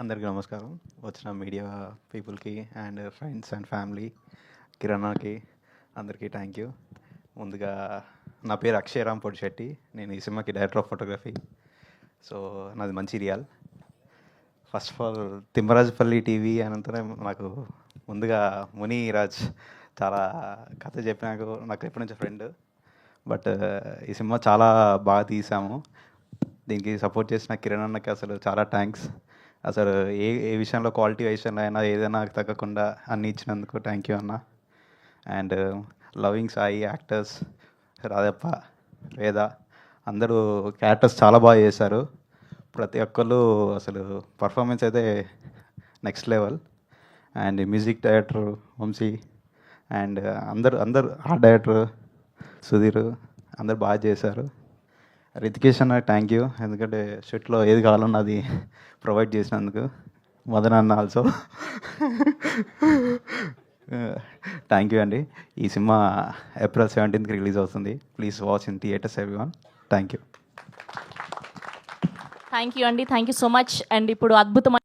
అందరికీ నమస్కారం. వచ్చిన మీడియా పీపుల్‌కి అండ్ ఫ్రెండ్స్ అండ్ ఫ్యామిలీ, కిరణ్‌కి అందరికీ థ్యాంక్ యూ. ముందుగా నా పేరు అక్షయ్ రామ్ పొడిశెట్టి. నేను ఈ సినిమాకి డైరెక్టర్ ఆఫ్ ఫోటోగ్రఫీ. సో నాది Mancherial. First of all Thimmarajupalli TV అనంతరం నాకు ముందుగా మునిరాజ్ చాలా కథ చెప్పినాక నాకు ఎప్పటి నుంచో ఫ్రెండ్. బట్ ఈ సినిమా చాలా బాగా తీసాము. దీనికి సపోర్ట్ చేసిన కిరణ్ అన్నకి అసలు చాలా థ్యాంక్స్. అసలు ఏ ఏ విషయంలో క్వాలిటీ విషయంలో అయినా ఏదైనా తగ్గకుండా అన్నీ ఇచ్చినందుకు థ్యాంక్ యూ అన్న. అండ్ లవింగ్ సాయి యాక్టర్స్ రాధప్ప, వేద అందరూ క్యారెక్టర్స్ చాలా బాగా చేశారు. ప్రతి ఒక్కళ్ళు అసలు పర్ఫార్మెన్స్ అయితే next level. And music director Vamsi and అందరు ఆర్ట్ డైరెక్టర్ సుధీర్ అందరు బాగా చేశారు. రితికేష్ అన్న థ్యాంక్ యూ, ఎందుకంటే షూట్లో ఏది కావాలన్నా అది ప్రొవైడ్ చేసినందుకు. మదన్ అన్న ఆల్సో థ్యాంక్ యూ అండి. ఈ సినిమా ఏప్రిల్ 17కి రిలీజ్ అవుతుంది. Please watch in theatres everyone. Thank you అండి, thank you so much. And ఇప్పుడు అద్భుతమైన